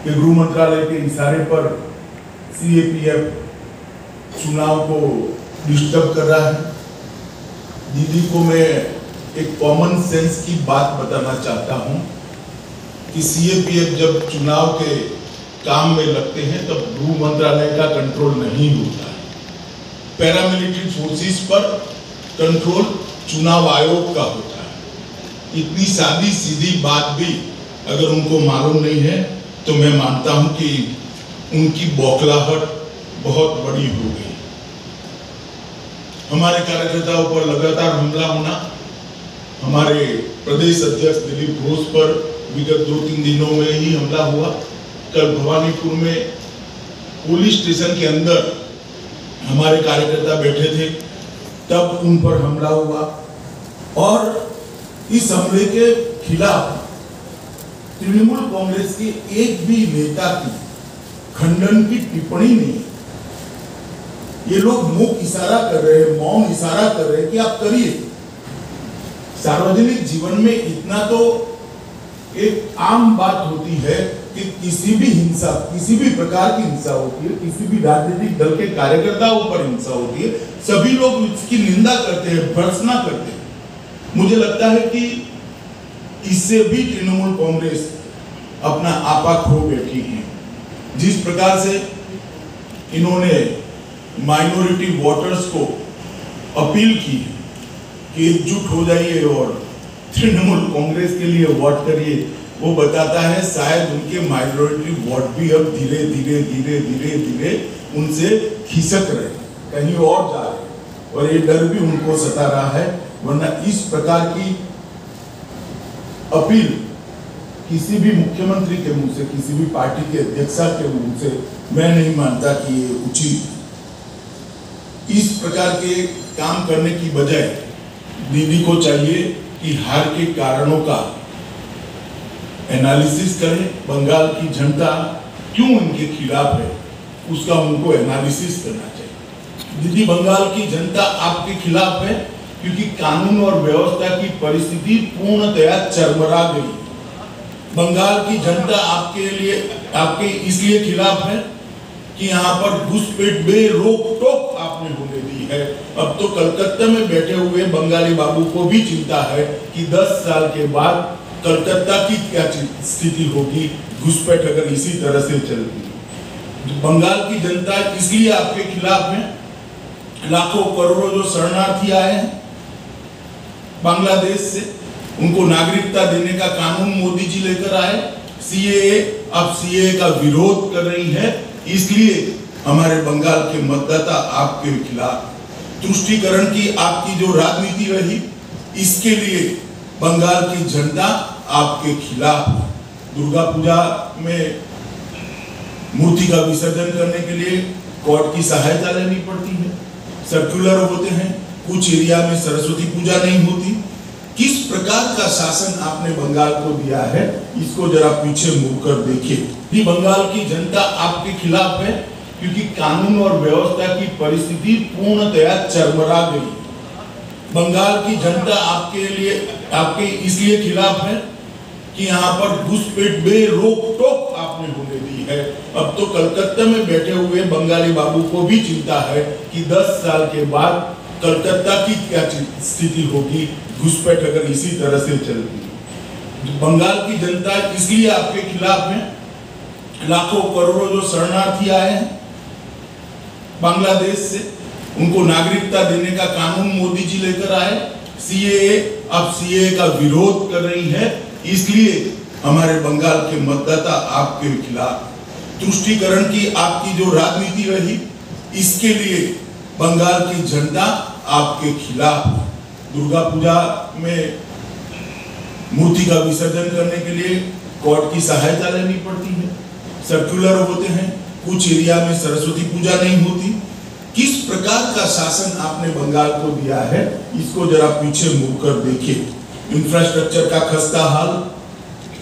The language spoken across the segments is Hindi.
कि गृह मंत्रालय के इशारे पर सीएपीएफ चुनाव को डिस्टर्ब कर रहा है। दीदी को मैं एक कॉमन सेंस की बात बताना चाहता हूं कि सीएपीएफ जब चुनाव के काम में लगते हैं तब गृह मंत्रालय का कंट्रोल नहीं होता है। पैरामिलिट्री फोर्सेस पर कंट्रोल चुनाव आयोग का होता है। इतनी सादी सीधी बात भी अगर उनको मालूम नहीं है तो मैं मानता हूं कि उनकी बौखलाहट बहुत बड़ी हो गई। हमारे कार्यकर्ताओं पर लगातार हमला होना, हमारे प्रदेश अध्यक्ष दिलीप घोष पर विगत 2-3 दिनों में ही हमला हुआ। कल भवानीपुर में पुलिस स्टेशन के अंदर हमारे कार्यकर्ता बैठे थे, तब उन पर हमला हुआ और इस हमले के खिलाफ तृणमूल कांग्रेस के एक भी नेता की खंडन की टिप्पणी नहीं। ये लोग मुख इशारा कर रहे हैं, मौन इशारा कर रहे हैं कि आप करिए। सार्वजनिक जीवन में इतना तो एक आम बात होती है कि किसी भी हिंसा, किसी भी प्रकार की हिंसा होती है, किसी भी राजनीतिक दल के कार्यकर्ताओं पर हिंसा होती है, सभी लोग इसकी निंदा करते हैं, भर्त्सना करते हैं। मुझे लगता है कि इससे भी तृणमूल कांग्रेस अपना आपा खो बैठी है। जिस प्रकार से इन्होंने माइनॉरिटी वोटर्स को अपील की कि एकजुट हो जाइए और तृणमूल कांग्रेस के लिए वोट करिए, वो बताता है शायद उनके माइनॉरिटी वोट भी अब धीरे धीरे उनसे खिसक रहे, कहीं और जा रहे, और ये डर भी उनको सता रहा है। वरना इस प्रकार की अपील किसी भी मुख्यमंत्री के मुंह से, किसी भी पार्टी के अध्यक्षा के मुंह से मैं नहीं मानता कि ये उचित। इस प्रकार के काम करने की बजाय दीदी को चाहिए कि हार के कारणों का एनालिसिस करें। बंगाल की जनता क्यों इनके खिलाफ है, उसका उनको एनालिसिस करना चाहिए। दीदी, बंगाल की जनता आपके खिलाफ है क्योंकि कानून और व्यवस्था की परिस्थिति पूर्णतया चरमरा गई। बंगाल की जनता आपके इसलिए खिलाफ है कि यहाँ पर घुसपैठ बेरोक टोक आपने होने दी है। अब तो कलकत्ता में बैठे हुए बंगाली बाबू को भी चिंता है कि 10 साल के बाद कलकत्ता की क्या स्थिति होगी, घुसपैठ अगर इसी तरह से चलती। बंगाल की जनता इसलिए आपके खिलाफ है। लाखों करोड़ों जो शरणार्थी आए हैं बांग्लादेश से, उनको नागरिकता देने का कानून मोदी जी लेकर आए। सीएए, अब सीएए का विरोध कर रही है, इसलिए हमारे बंगाल के मतदाता आपके खिलाफ। तुष्टीकरण की आपकी जो राजनीति रही, इसके लिए बंगाल की जनता आपके खिलाफ। दुर्गा पूजा में मूर्ति का विसर्जन करने के लिए कोर्ट की सहायता लेनी पड़ती है, सर्कुलर होते हैं, कुछ एरिया में सरस्वती पूजा नहीं होती। किस प्रकार का शासन आपने बंगाल को दिया है, इसको जरा पीछे मुड़कर देखिए। बंगाल की जनता आपके खिलाफ है क्योंकि कानून और व्यवस्था की परिस्थिति पूर्णतया चरमरा गई। बंगाल की जनता आपके इसलिए खिलाफ है कि यहाँ पर घुसपैठ बेरोक टोक आपने होने दी है। अब तो कलकत्ता में बैठे हुए बंगाली बाबू को भी चिंता है कि 10 साल के बाद कलकत्ता की क्या स्थिति होगी, घुसपैठ अगर इसी तरह से चलती। बंगाल की जनता इसलिए आपके खिलाफ है। लाखों करोड़ों जो शरणार्थी आए हैं बांग्लादेश से, उनको नागरिकता देने का कानून मोदी जी लेकर आए। सीएए, अब सीएए का विरोध कर रही है, इसलिए हमारे बंगाल के मतदाता आपके खिलाफ। तुष्टीकरण की आपकी जो राजनीति रही, इसके लिए बंगाल की जनता आपके खिलाफ। दुर्गा पूजा में मूर्ति का विसर्जन करने के लिए कोर्ट की सहायता लेनी पड़ती है, सर्कुलर होते हैं, कुछ एरिया में सरस्वती पूजा नहीं होती। किस प्रकार का शासन आपने बंगाल को दिया है, इसको जरा पीछे मुड़कर देखिए। इंफ्रास्ट्रक्चर का खस्ता हाल,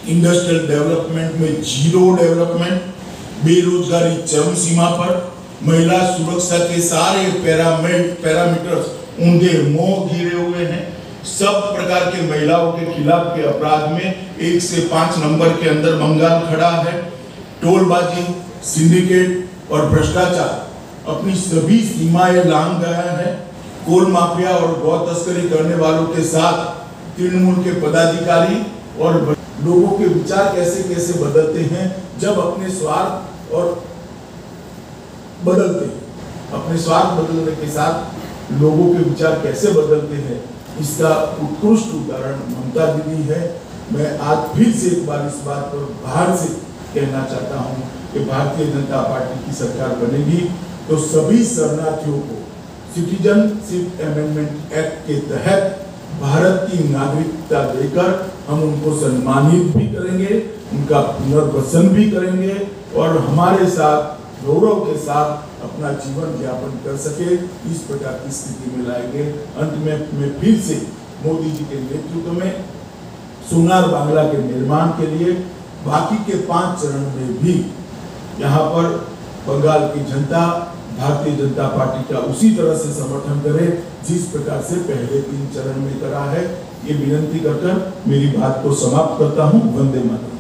इंडस्ट्रियल डेवलपमेंट में जीरो डेवलपमेंट, बेरोजगारी चरम सीमा पर, महिला सुरक्षा के सारे पैरामीटर्स ऊंधे मोह गिरे हुए हैं। सब प्रकार के महिलाओं के खिलाफ के अपराध में 1 से 5 नंबर के अंदर बंगाल खड़ा है। टोलबाजी, सिंडिकेट और भ्रष्टाचार अपनी सभी सीमाएं लांघ गया है। कोल माफिया और गौ तस्करी करने वालों के साथ तृणमूल के पदाधिकारी और लोगों के विचार कैसे कैसे बदलते हैं जब अपने स्वार्थ और बदलते हैं, अपने स्वार्थ बदलने के साथ लोगों के विचार कैसे बदलते हैं, इसका उत्कृष्ट उदाहरण ममता दीदी है। मैं आज फिर से एक बार इस बात पर बाहर से कहना चाहता हूं कि भारतीय जनता पार्टी की सरकार बनेगी तो सभी शरणार्थियों को सिटीजनशिप अमेंडमेंट एक्ट के तहत भारत की नागरिकता देकर हम उनको सम्मानित भी करेंगे, उनका पुनर्वसन भी करेंगे और हमारे साथ गौरव के साथ अपना जीवन यापन कर सके, इस प्रकार की स्थिति में लाएंगे। अंत में मैं फिर से मोदी जी के नेतृत्व में सोनार बांग्ला के निर्माण के लिए बाकी के 5 चरण में भी यहाँ पर बंगाल की जनता भारतीय जनता पार्टी का उसी तरह से समर्थन करे जिस प्रकार से पहले 3 चरण में करा है। ये विनती कर मेरी बात को समाप्त करता हूँ। वंदे मातरम।